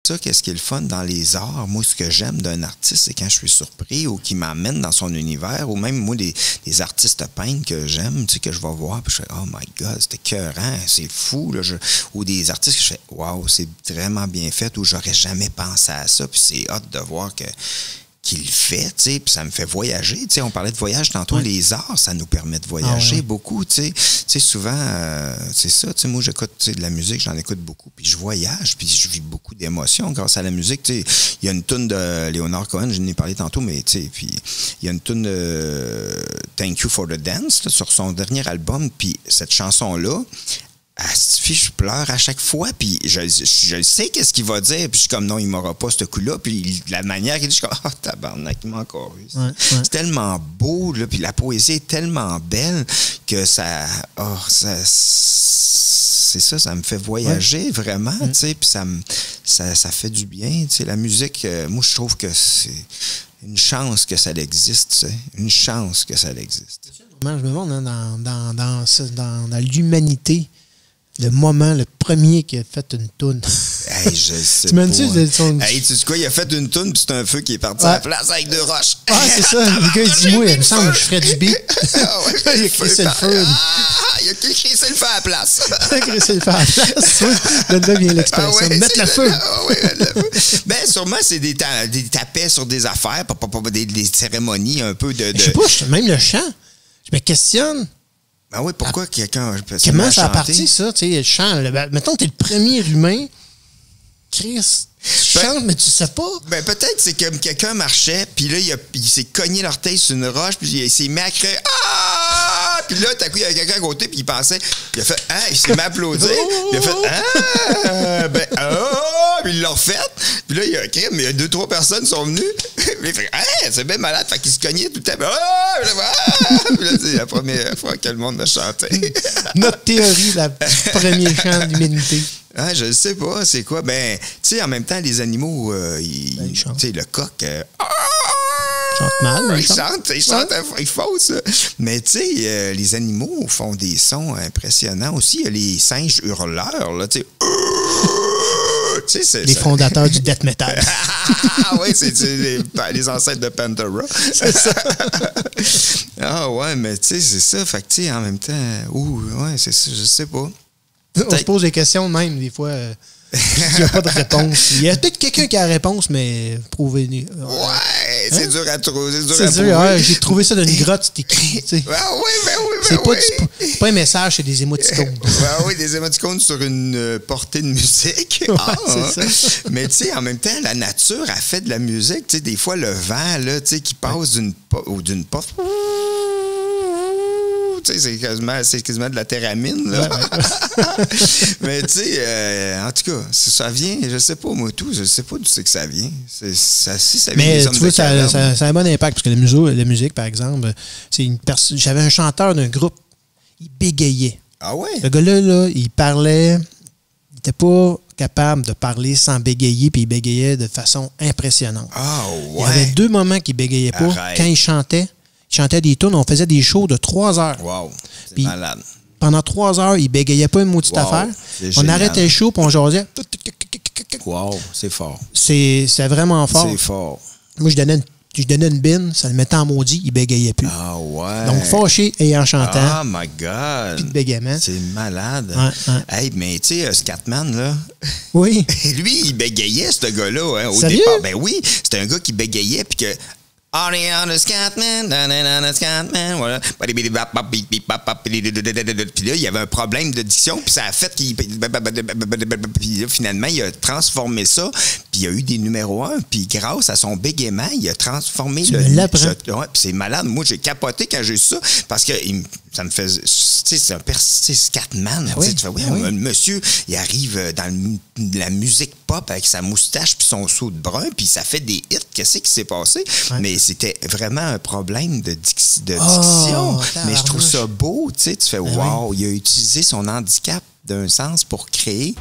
ça, qu'est-ce qui est le fun dans les arts. Moi, ce que j'aime d'un artiste, c'est quand je suis surpris ou qu'il m'emmène dans son univers, ou même moi, des artistes peintres que j'aime, tu sais, que je vais voir, puis je fais « Oh my God, c'était écœurant, c'est fou. » Ou des artistes que je fais « Wow, c'est vraiment bien fait » ou « J'aurais jamais pensé à ça. » Puis c'est hâte de voir qu'il fait, tu sais, puis ça me fait voyager, tu sais, on parlait de voyage tantôt, les arts, ça nous permet de voyager beaucoup, tu sais, souvent, c'est ça, tu sais, moi, j'écoute, tu sais, de la musique, j'en écoute beaucoup, puis je voyage, puis je vis beaucoup d'émotions grâce à la musique, tu sais, il y a une toune de Leonard Cohen, je n'en ai parlé tantôt, mais, tu sais, puis il y a une toune de Thank You for the Dance, là, sur son dernier album, puis cette chanson-là, je pleure à chaque fois, puis je sais qu'est-ce qu'il va dire, puis je suis comme, non, il m'aura pas ce coup-là, puis la manière qu'il dit, je suis comme, tabarnak, il m'a encore eu. C'est tellement beau, là, puis la poésie est tellement belle que c'est ça, ça me fait voyager vraiment, tu sais, puis ça fait du bien, tu sais, la musique, moi, je trouve que c'est une chance que ça existe, tu sais, une chance que ça existe. Je me demande dans l'humanité, le moment, le premier qui a fait une toune. Hey, je sais tu m'as dit, hey, tu sais quoi, il a fait une toune, puis c'est un feu qui est parti à la place avec 2 roches. C'est ça. Le gars, il dit, moi, il me semble que je ferais du beat. Il a crissé le feu. Il a crissé le feu à la place. Il a crissé le feu à la place. Là vient l'expression. Mettre le feu. Ben, sûrement, c'est des tapets sur des affaires, des cérémonies un peu de... Je sais pas, même le chant. Je me questionne. Ben oui, pourquoi quelqu'un... Comment ça a parti, ça? Tu sais, le chant. Mettons que t'es le premier humain. Chris, tu chantes, mais tu sais pas. Ben peut-être c'est comme quelqu'un marchait, puis là, il s'est cogné l'orteil sur une roche, puis il s'est mis à crier « Ah! » Puis là, tout à coup, il y avait quelqu'un à côté, puis il pensait... Il a fait « Ah! » Il s'est mis à applaudir. Puis il a fait « Ah! » Ben « Ah! » Puis il l'a refait. Puis là, il a crié, mais 2-3 personnes sont venues. Puis il fait « Ah! » C'est bien malade. Fait qu'il se cognait tout le temps. « Ah! » Puis là, c'est la première fois que le monde me chantait. Notre théorie, du premier chant de l'humanité. Ah, je ne sais pas, c'est quoi? Ben, tu sais, en même temps, les animaux, tu sais, le coq... chante mal, mais il chante, il fausse. Mais tu sais, les animaux font des sons impressionnants aussi. Il y a les singes hurleurs, là, tu sais. Les fondateurs du death metal. Oui, c'est les ancêtres de Pantera. C'est ça. Ah ouais, mais tu sais, c'est ça. Fait que tu sais, en même temps, ouais, c'est ça, je sais pas. On se pose des questions même, des fois. Il n'y a pas de réponse. Il y a peut-être quelqu'un qui a la réponse, mais prouvé. Ouais, c'est dur à trouver. C'est dur, j'ai trouvé ça dans une grotte, c'est écrit. Ben oui. C'est pas un message, c'est des émoticônes. Oui, des émoticônes sur une portée de musique. C'est ça. Mais tu sais, en même temps, la nature a fait de la musique. Tu sais, des fois, le vent là, qui passe d'une porte. C'est quasiment de la théramine, là. Mais tu sais, en tout cas, ça vient, je sais pas, moi, tout, je sais pas d'où c'est que ça vient. Ça vient mais des hommes tu vois, de caverne. ça a un bon impact, parce que la musique, par exemple, c'est une personne. J'avais un chanteur d'un groupe, il bégayait. Ah ouais? Le gars-là, il parlait, il n'était pas capable de parler sans bégayer, puis il bégayait de façon impressionnante. Ah ouais? Il y avait 2 moments qu'il bégayait pas. Arrête. Quand il chantait des tunes, on faisait des shows de 3 heures. Wow, c'est puis, malade. Pendant 3 heures, il bégayait pas une maudite affaire. On arrêtait le show, puis on jasait. Wow, c'est fort. C'est vraiment fort. C'est fort. Moi, je donnais une bine, ça le mettait en maudit, il bégayait plus. Ah ouais. Donc, fâché et en chantant. Oh my God. Puis de bégaiement. C'est malade. Ouais. Hey, mais tu sais, Scatman, là. Oui. Lui, il bégayait, ce gars-là, hein, au Sérieux? départ. Ben oui, c'était un gars qui bégayait, puis que. On the Scatman, Scatman, voilà. Puis là, il y avait un problème de diction, puis ça a fait qu'il... Puis là, finalement, il a transformé ça, puis il y a eu des numéros 1, puis grâce à son bégaiement, il a transformé tu me l'apprends. Ouais, puis c'est malade. Moi, j'ai capoté quand j'ai eu ça, parce que ça me fait... Tu sais, c'est un Scatman. Oui. Tu fais, oui, le monsieur, il arrive dans la musique pop avec sa moustache puis son seau de brun, puis ça fait des hits. Qu'est-ce qui s'est passé? Ouais. Mais c'était vraiment un problème de diction. Mais je trouve ça beau, tu sais. Tu fais, wow, il a utilisé son handicap d'un sens pour créer.